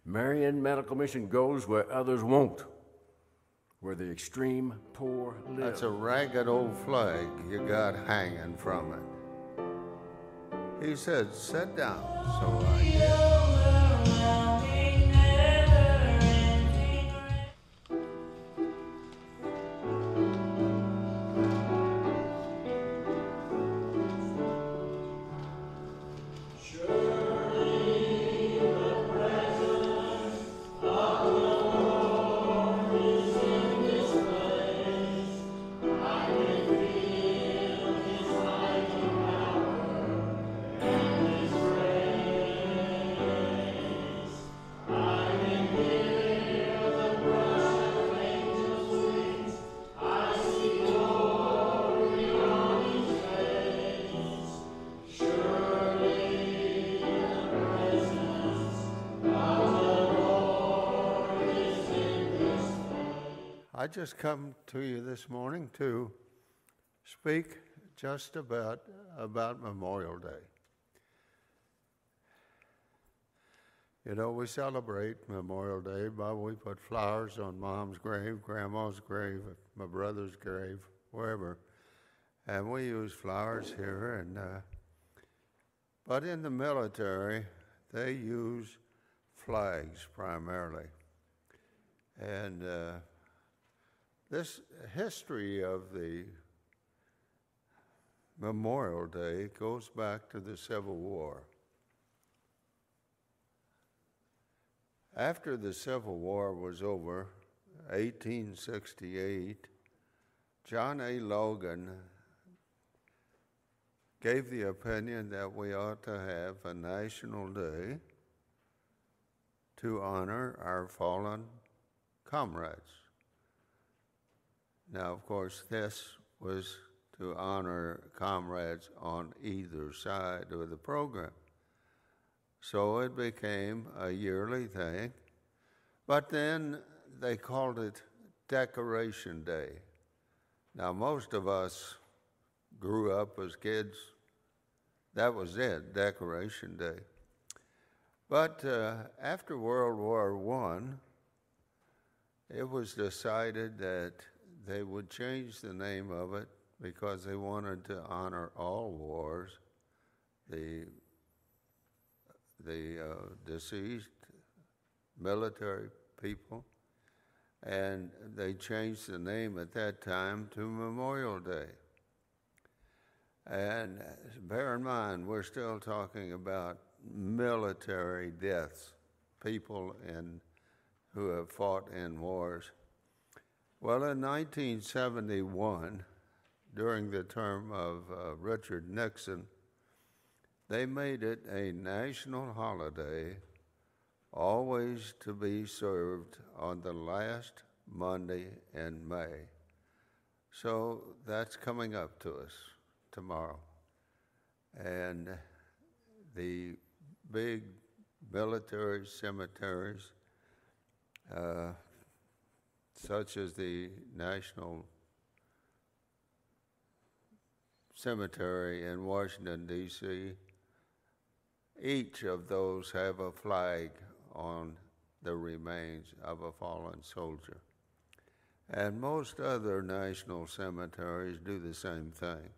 Marion Medical Mission goes where others won't, where the extreme poor live. That's a ragged old flag you got hanging from it. He said, sit down. So I did. I just come to you this morning to speak just about Memorial Day. You know, we celebrate Memorial Day by we put flowers on Mom's grave, Grandma's grave, my brother's grave, wherever, and we use flowers here. And but in the military, they use flags primarily, and this history of the Memorial Day goes back to the Civil War. After the Civil War was over, 1868, John A. Logan gave the opinion that we ought to have a national day to honor our fallen comrades. Now, of course, this was to honor comrades on either side of the program. So it became a yearly thing. But then they called it Decoration Day. Now, most of us grew up as kids. That was it, Decoration Day. But after World War I, it was decided that they would change the name of it because they wanted to honor all wars, the deceased military people, and they changed the name at that time to Memorial Day. And bear in mind, we're still talking about military deaths, people who have fought in wars. Well, in 1971, during the term of Richard Nixon, they made it a national holiday, always to be served on the last Monday in May. So that's coming up to us tomorrow. And the big military cemeteries, such as the National Cemetery in Washington, D.C., each of those have a flag on the remains of a fallen soldier. And most other national cemeteries do the same thing.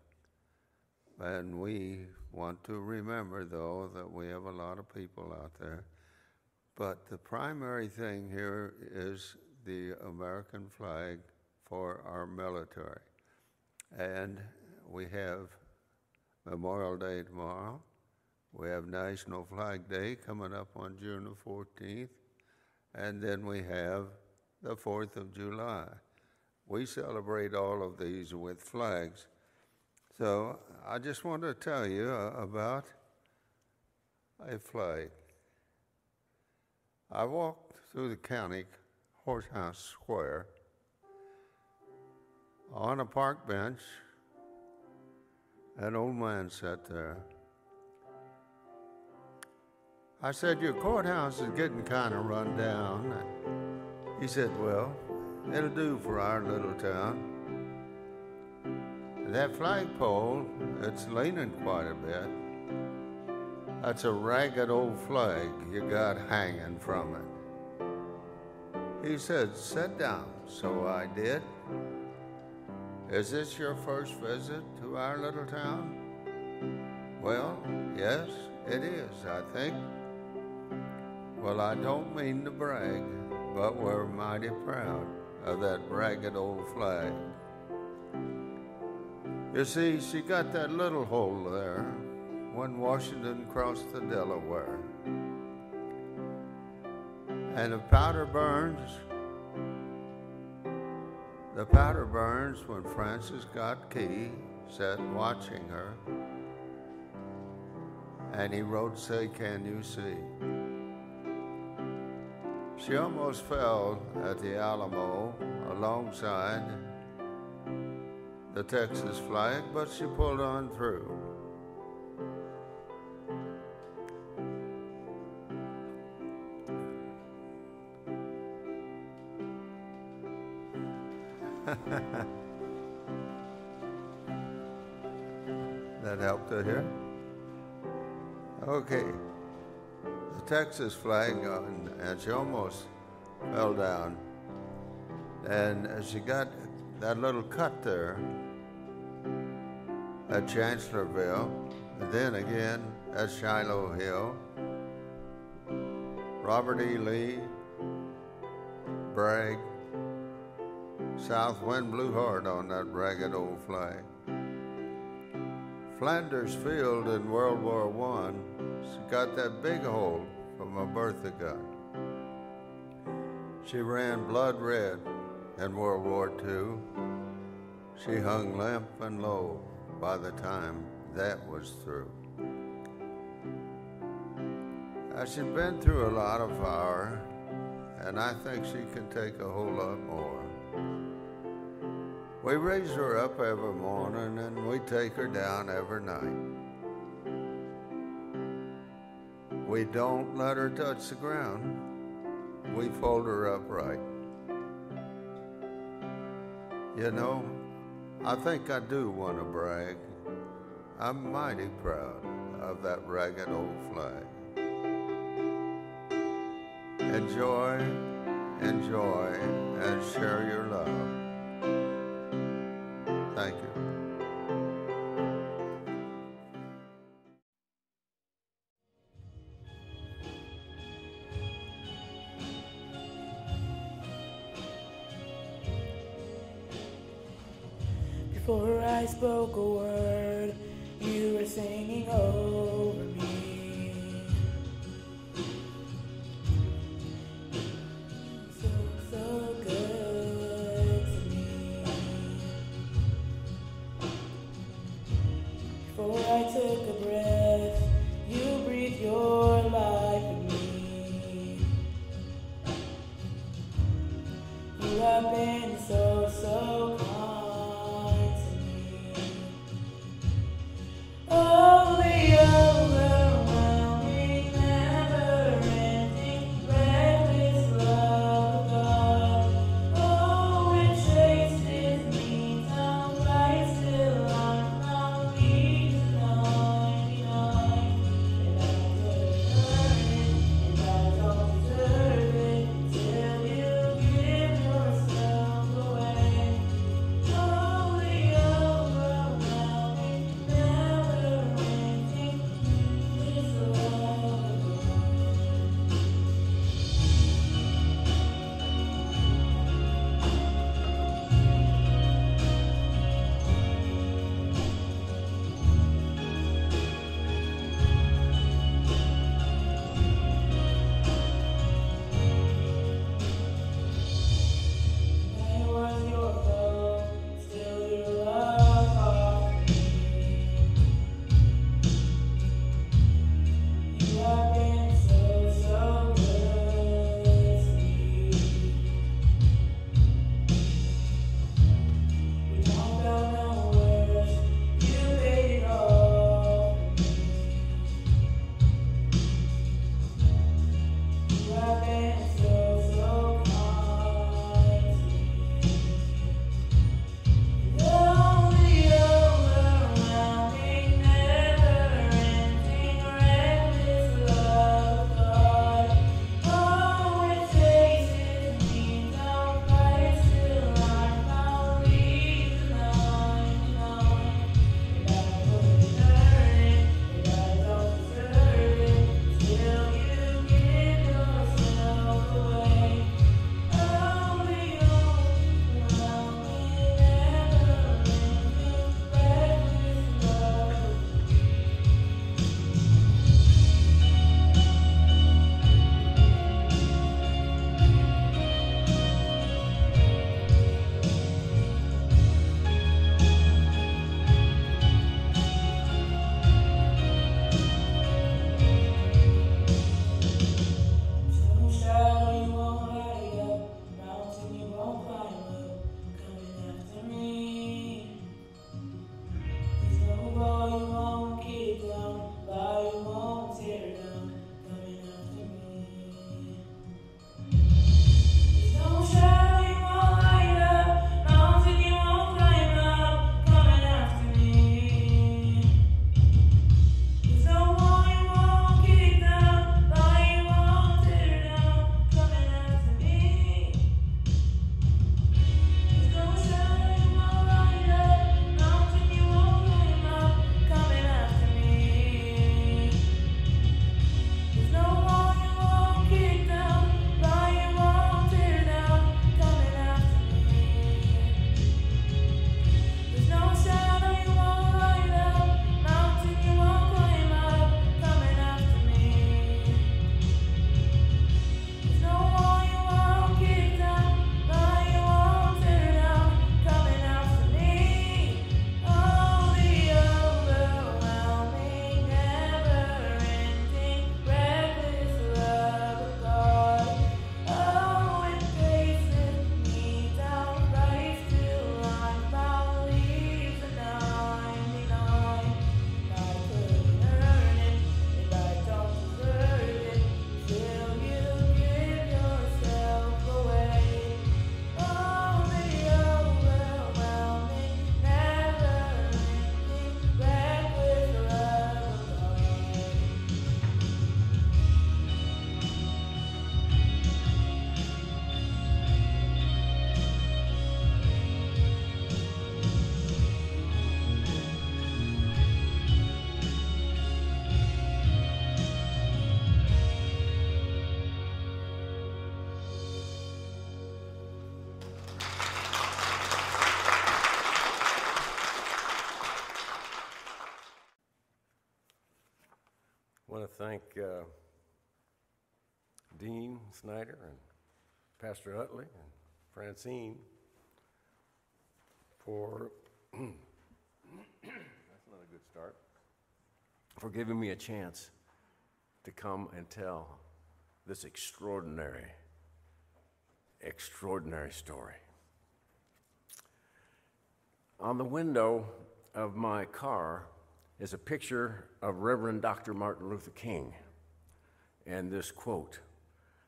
And we want to remember, though, that we have a lot of people out there. But the primary thing here is the American flag for our military. And we have Memorial Day tomorrow. We have National Flag Day coming up on June the 14th. And then we have the 4th of July. We celebrate all of these with flags. So I just want to tell you about a flag. I walked through the county Courthouse Square on a park bench. An old man sat there. I said, your courthouse is getting kind of run down. He said, well, it'll do for our little town. That flagpole, it's leaning quite a bit. That's a ragged old flag you got hanging from it. He said, sit down. So I did. Is this your first visit to our little town? Well, yes, it is, I think. Well, I don't mean to brag, but we're mighty proud of that ragged old flag. You see, she got that little hole there when Washington crossed the Delaware. And the powder burns when Francis got Key sat watching her, and he wrote, say, can you see? She almost fell at the Alamo alongside the Texas flag, but she pulled on through. That helped to hear? Okay. The Texas flag, and she almost fell down. And she got that little cut there at Chancellorsville, and then again at Shiloh Hill. Robert E. Lee, Bragg, South wind blew hard on that ragged old flag. Flanders Field in World War I, she got that big hole from a Bertha gun. She ran blood red in World War II. She hung limp and low by the time that was through. She'd been through a lot of fire, and I think she can take a whole lot more. We raise her up every morning, and we take her down every night. We don't let her touch the ground. We fold her up right. You know, I think I do want to brag. I'm mighty proud of that ragged old flag. Enjoy, enjoy, and share your love. Thank you. Before I spoke a word, you were singing over me. So good to me. Before I took a breath, you breathed your life in me. You have been so kind to me. Oh, the overwhelming, never-ending, reckless love of God. Oh, it chases me down right till I'm complete to 99. And I couldn't earn it, and I don't deserve it, till you give yourself away. Oh, the overwhelming, never-ending, this love of I was your foe, still your love offered me. You have been so good to me. We don't go nowhere, you paid it all for me. You have been so kind to me. Only overwhelming, never-ending, reckless thank Dean Snyder and Pastor Utley and Francine for, that's not a good start, for giving me a chance to come and tell this extraordinary story. On the window of my car is a picture of Reverend Dr. Martin Luther King and this quote,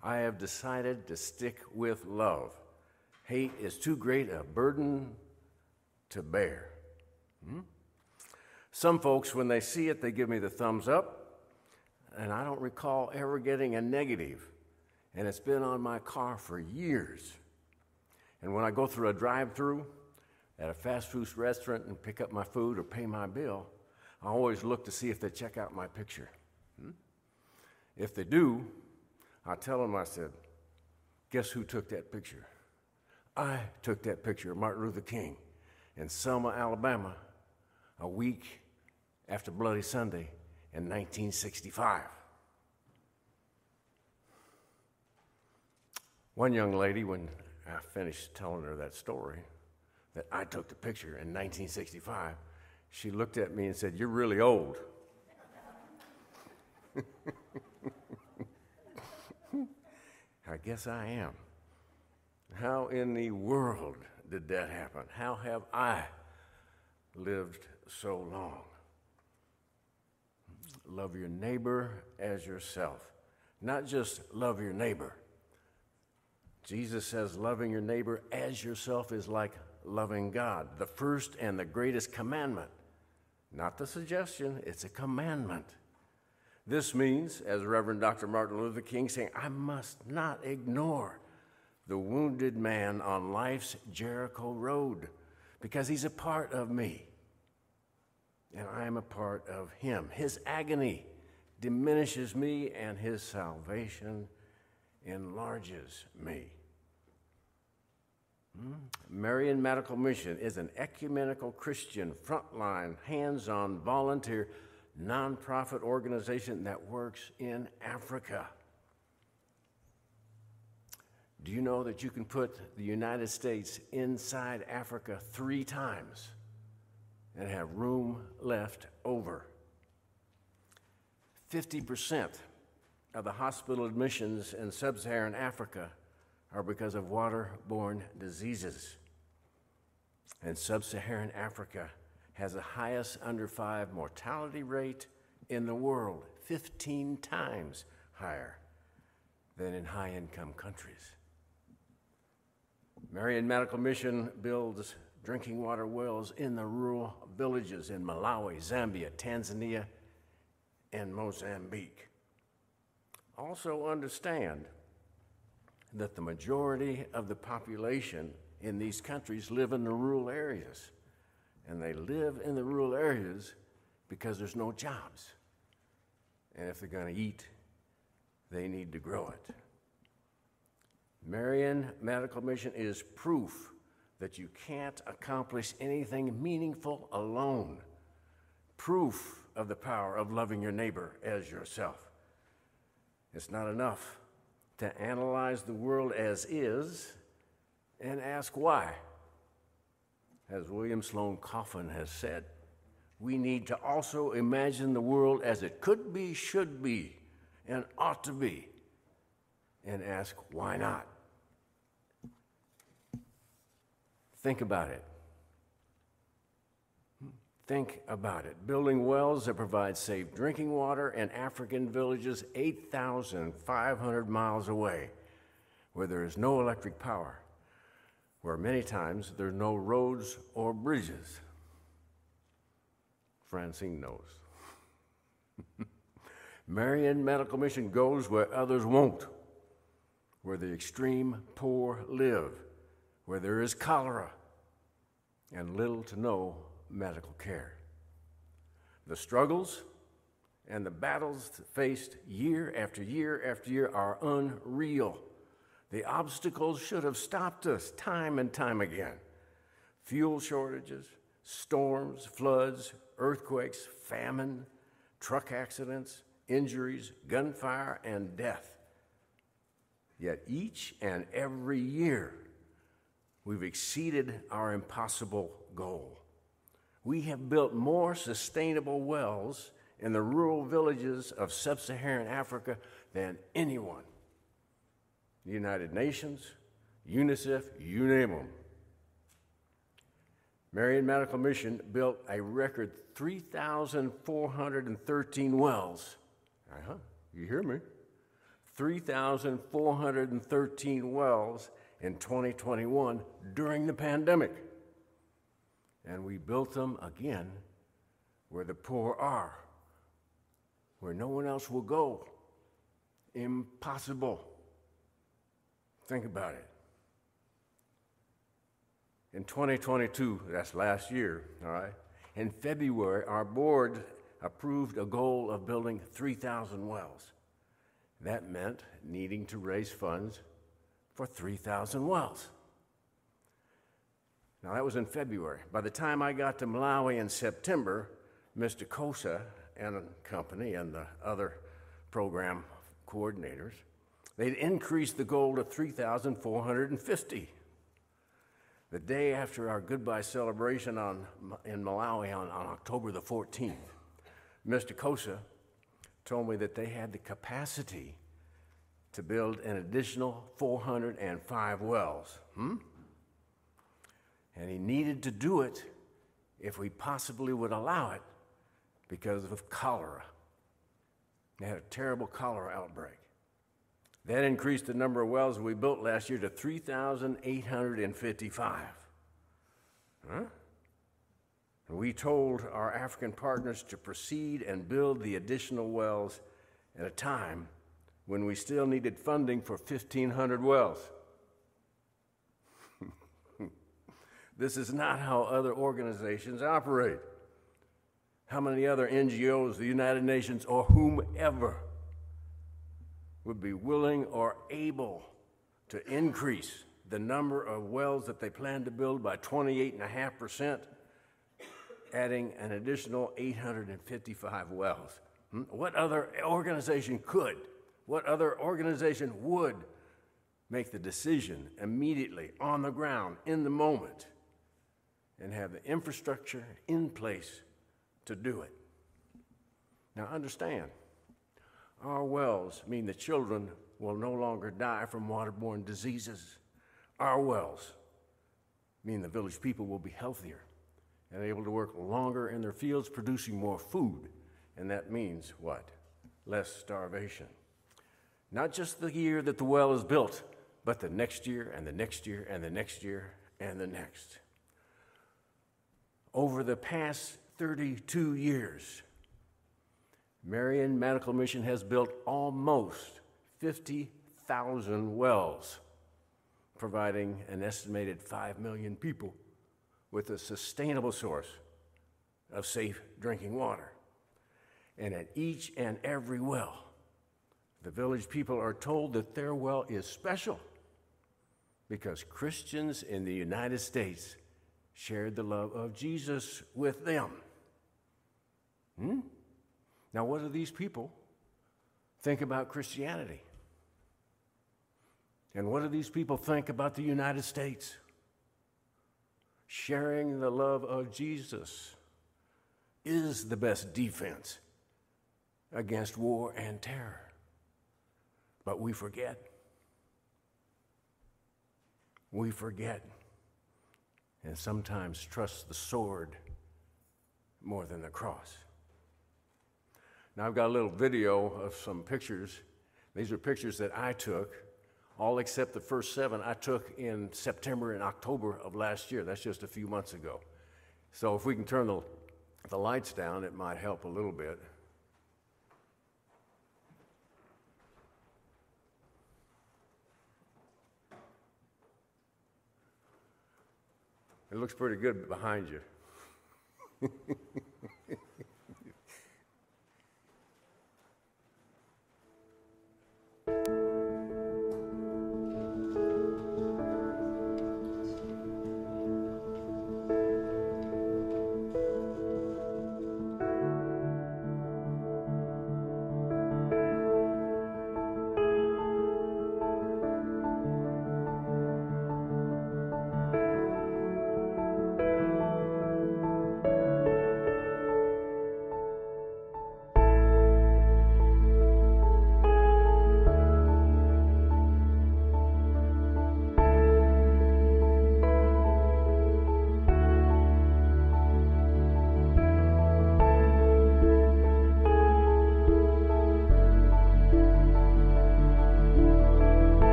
"I have decided to stick with love. Hate is too great a burden to bear." Some folks, when they see it, they give me the thumbs up, and I don't recall ever getting a negative, and it's been on my car for years. And when I go through a drive-through at a fast food restaurant and pick up my food or pay my bill, I always look to see if they check out my picture. If they do, I tell them, I said, "Guess who took that picture? I took that picture of Martin Luther King in Selma, Alabama, a week after Bloody Sunday in 1965. One young lady, when I finished telling her that story, that I took the picture in 1965, she looked at me and said, "You're really old." I guess I am. How in the world did that happen? How have I lived so long? Love your neighbor as yourself. Not just love your neighbor. Jesus says loving your neighbor as yourself is like loving God, the first and the greatest commandment. Not the suggestion, it's a commandment. This means, as Reverend Dr. Martin Luther King saying, I must not ignore the wounded man on life's Jericho road because he's a part of me and I am a part of him. His agony diminishes me and his salvation enlarges me. Marion Medical Mission is an ecumenical Christian, frontline, hands-on, volunteer, nonprofit organization that works in Africa. Do you know that you can put the United States inside Africa 3 times and have room left over? 50% of the hospital admissions in sub-Saharan Africa are because of waterborne diseases. And sub-Saharan Africa has the highest under 5 mortality rate in the world, 15 times higher than in high-income countries. Marion Medical Mission builds drinking water wells in the rural villages in Malawi, Zambia, Tanzania, and Mozambique. Also understand that the majority of the population in these countries live in the rural areas. And they live in the rural areas because there's no jobs. And if they're going to eat, they need to grow it. Marion Medical Mission is proof that you can't accomplish anything meaningful alone. Proof of the power of loving your neighbor as yourself. It's not enough to analyze the world as is and ask why. As William Sloane Coffin has said, we need to also imagine the world as it could be, should be, and ought to be, and ask why not. Think about it. Think about it. Building wells that provide safe drinking water in African villages 8,500 miles away, where there is no electric power, where many times there are no roads or bridges. Francine knows. Marion Medical Mission goes where others won't, where the extreme poor live, where there is cholera and little to no medical care. The struggles and the battles faced year after year after year are unreal. The obstacles should have stopped us time and time again. Fuel shortages, storms, floods, earthquakes, famine, truck accidents, injuries, gunfire, and death. Yet each and every year, we've exceeded our impossible goal. We have built more sustainable wells in the rural villages of sub-Saharan Africa than anyone. The United Nations, UNICEF, you name them. Marion Medical Mission built a record 3,413 wells. You hear me? 3,413 wells in 2021 during the pandemic. And we built them again where the poor are, where no one else will go. Impossible. Think about it. In 2022, that's last year, all right? In February, our board approved a goal of building 3,000 wells. That meant needing to raise funds for 3,000 wells. Now, that was in February. By the time I got to Malawi in September, Mr. Kosa and company and the other program coordinators, they'd increased the goal to 3,450. The day after our goodbye celebration in Malawi on October the 14th, Mr. Kosa told me that they had the capacity to build an additional 405 wells. And he needed to do it if we possibly would allow it because of cholera. They had a terrible cholera outbreak. That increased the number of wells we built last year to 3,855. And we told our African partners to proceed and build the additional wells at a time when we still needed funding for 1,500 wells. This is not how other organizations operate. How many other NGOs, the United Nations, or whomever would be willing or able to increase the number of wells that they plan to build by 28.5%, adding an additional 855 wells? What other organization could? What other organization would make the decision immediately, on the ground, in the moment, and have the infrastructure in place to do it? Now understand, our wells mean the children will no longer die from waterborne diseases. Our wells mean the village people will be healthier and able to work longer in their fields producing more food. And that means what? Less starvation. Not just the year that the well is built, but the next year and the next year and the next year and the next. Over the past 32 years, Marion Medical Mission has built almost 50,000 wells, providing an estimated 5 million people with a sustainable source of safe drinking water. And at each and every well, the village people are told that their well is special because Christians in the United States shared the love of Jesus with them. Now, what do these people think about Christianity? And what do these people think about the United States? Sharing the love of Jesus is the best defense against war and terror. But we forget. We forget, and sometimes trust the sword more than the cross. Now, I've got a little video of some pictures. These are pictures that I took, all except the first 7 I took in September and October of last year. That's just a few months ago. So if we can turn the lights down, it might help a little bit. It looks pretty good behind you.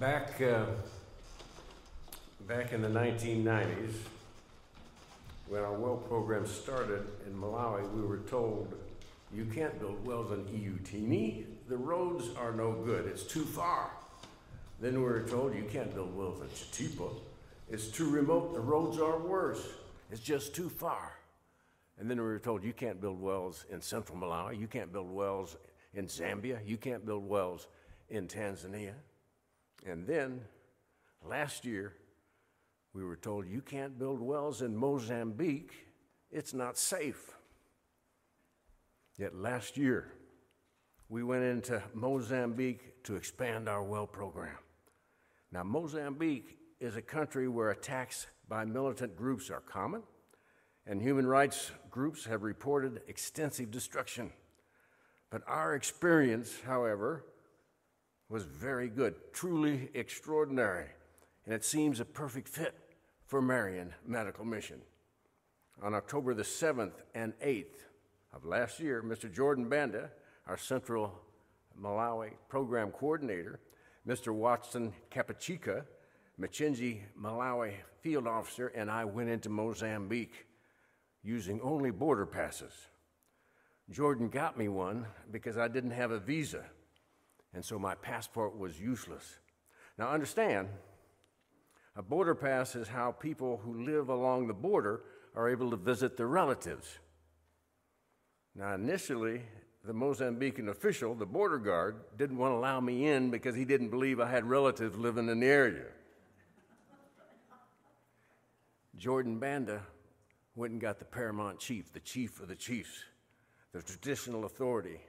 Back in the 1990s, when our well program started in Malawi, we were told, you can't build wells in Iutini. The roads are no good. It's too far. Then we were told, you can't build wells in Chitipa. It's too remote. The roads are worse. It's just too far. And then we were told, you can't build wells in central Malawi. You can't build wells in Zambia. You can't build wells in Tanzania. And then last year, we were told, you can't build wells in Mozambique. It's not safe. Yet last year, we went into Mozambique to expand our well program. Now, Mozambique is a country where attacks by militant groups are common, and human rights groups have reported extensive destruction. But our experience, however, was very good, truly extraordinary, and it seems a perfect fit for Marion Medical Mission. On October the 7th and 8th of last year, Mr. Jordan Banda, our Central Malawi Program Coordinator, Mr. Watson Kapachika, Machinji Malawi Field Officer, and I went into Mozambique using only border passes. Jordan got me one because I didn't have a visa, and so my passport was useless. Now understand, a border pass is how people who live along the border are able to visit their relatives. Now initially, the Mozambican official, the border guard, didn't want to allow me in because he didn't believe I had relatives living in the area. Jordan Banda went and got the paramount chief, the chief of the chiefs, the traditional authority.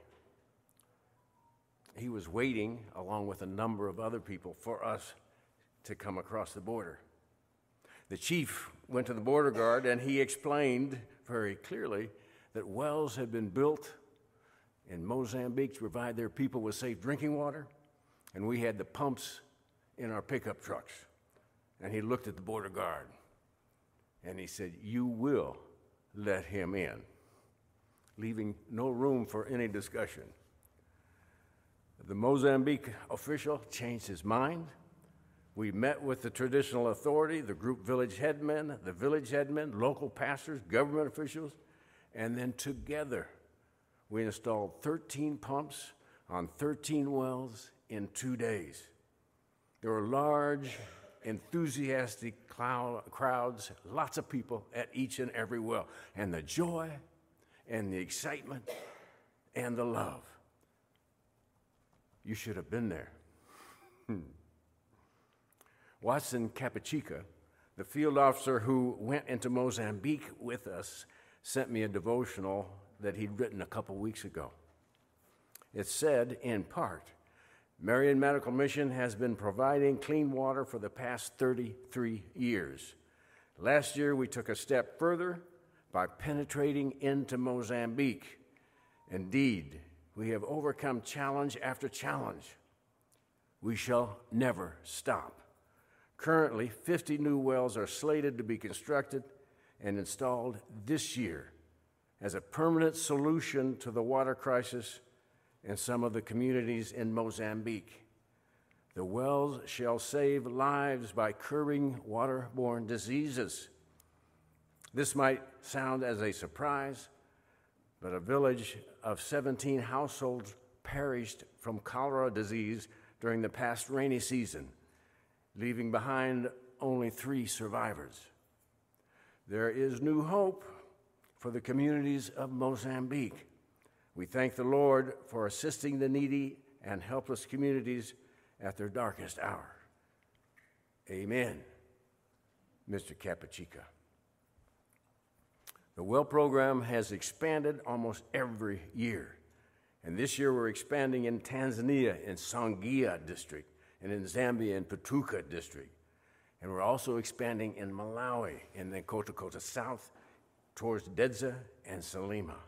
He was waiting, along with a number of other people, for us to come across the border. The chief went to the border guard and he explained very clearly that wells had been built in Mozambique to provide their people with safe drinking water, and we had the pumps in our pickup trucks. And he looked at the border guard and he said, you will let him in, leaving no room for any discussion. The Mozambique official changed his mind. We met with the traditional authority, the group village headmen, local pastors, government officials, and then together we installed 13 pumps on 13 wells in 2 days. There were large, enthusiastic crowds, lots of people at each and every well, and the joy and the excitement and the love. You should have been there. Watson Kapachika, the field officer who went into Mozambique with us, sent me a devotional that he'd written a couple weeks ago. It said, in part, Marion Medical Mission has been providing clean water for the past 33 years. Last year, we took a step further by penetrating into Mozambique. Indeed, we have overcome challenge after challenge. We shall never stop. Currently, 50 new wells are slated to be constructed and installed this year as a permanent solution to the water crisis in some of the communities in Mozambique. The wells shall save lives by curbing waterborne diseases. This might sound as a surprise, but a village of 17 households perished from cholera disease during the past rainy season, leaving behind only 3 survivors. There is new hope for the communities of Mozambique. We thank the Lord for assisting the needy and helpless communities at their darkest hour. Amen, Mr. Kapachika. The well program has expanded almost every year. And this year we're expanding in Tanzania in Songea district and in Zambia in Patuka district. And we're also expanding in Malawi in the Kota South towards Dedza and Salima.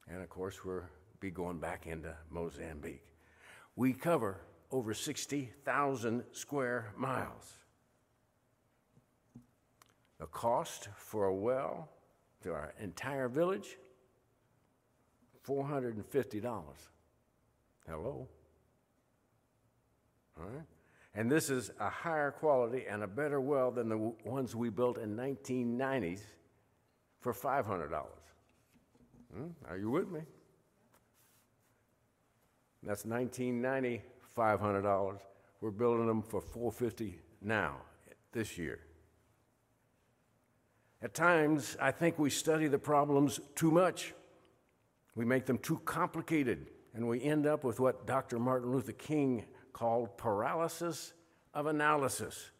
And of course, we'll be going back into Mozambique. We cover over 60,000 square miles. The cost for a well to our entire village, $450. Hello? All right? And this is a higher quality and a better well than the ones we built in 1990s for $500. Are you with me? That's 1990, $500. We're building them for $450 now, this year. At times, I think we study the problems too much. We make them too complicated, and we end up with what Dr. Martin Luther King called paralysis of analysis.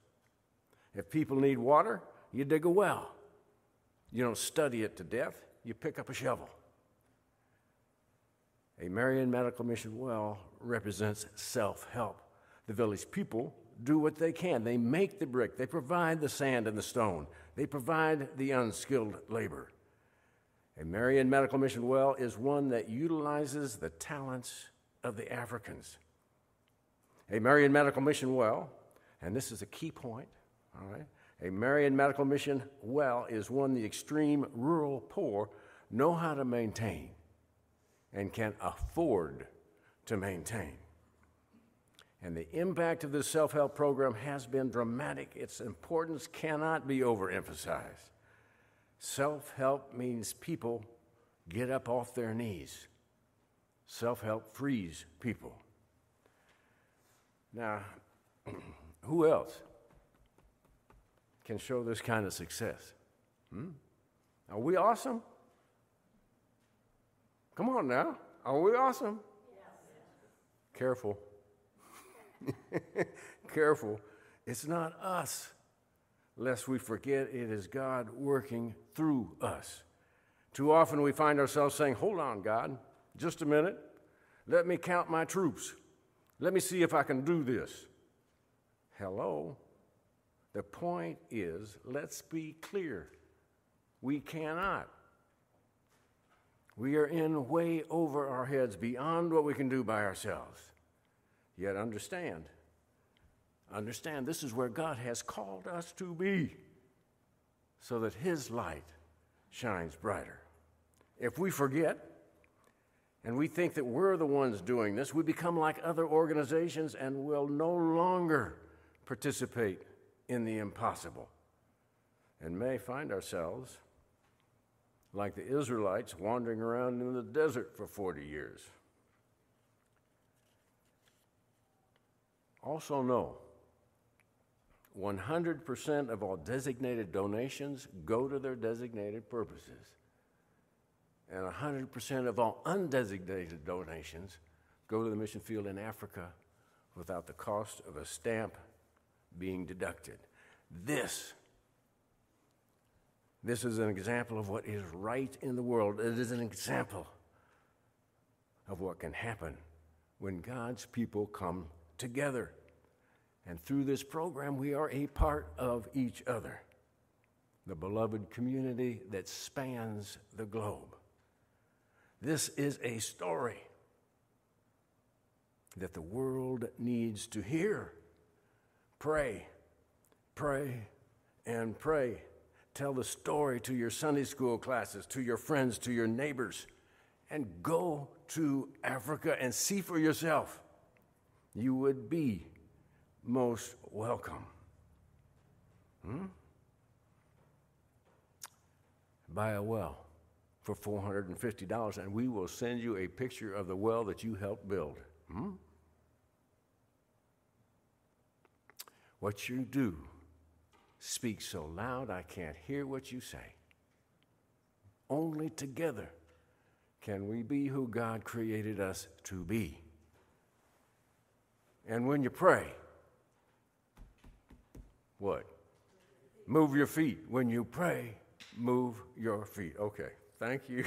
If people need water, you dig a well. You don't study it to death, you pick up a shovel. A Marion Medical Mission well represents self-help. The village people do what they can. They make the brick, they provide the sand and the stone, they provide the unskilled labor. A Marion Medical Mission well is one that utilizes the talents of the Africans. A Marion Medical Mission well, and this is a key point, all right? A Marion Medical Mission well is one the extreme rural poor know how to maintain and can afford to maintain. And the impact of this self-help program has been dramatic. Its importance cannot be overemphasized. Self-help means people get up off their knees. Self-help frees people. Now, who else can show this kind of success? Are we awesome? Come on now. Are we awesome? Yes. Careful. Careful. It's not us, lest we forget it is God working through us. Too often we find ourselves saying, hold on, God, just a minute. Let me count my troops. Let me see if I can do this. Hello? The point is, let's be clear. We cannot. We are in way over our heads, beyond what we can do by ourselves. Yet understand, this is where God has called us to be, so that His light shines brighter. If we forget, and we think that we're the ones doing this, we become like other organizations and will no longer participate in the impossible, and may find ourselves like the Israelites wandering around in the desert for 40 years. Also know, 100% of all designated donations go to their designated purposes. And 100% of all undesignated donations go to the mission field in Africa without the cost of a stamp being deducted. This is an example of what is right in the world. It is an example of what can happen when God's people come together. And through this program, we are a part of each other, the beloved community that spans the globe. This is a story that the world needs to hear. Pray, pray, and pray. Tell the story to your Sunday school classes, to your friends, to your neighbors, and go to Africa and see for yourself. You would be most welcome. Buy a well for $450, and we will send you a picture of the well that you helped build. What you do speaks so loud I can't hear what you say. Only together can we be who God created us to be. And when you pray, what? Move your feet. When you pray, move your feet. Okay, thank you.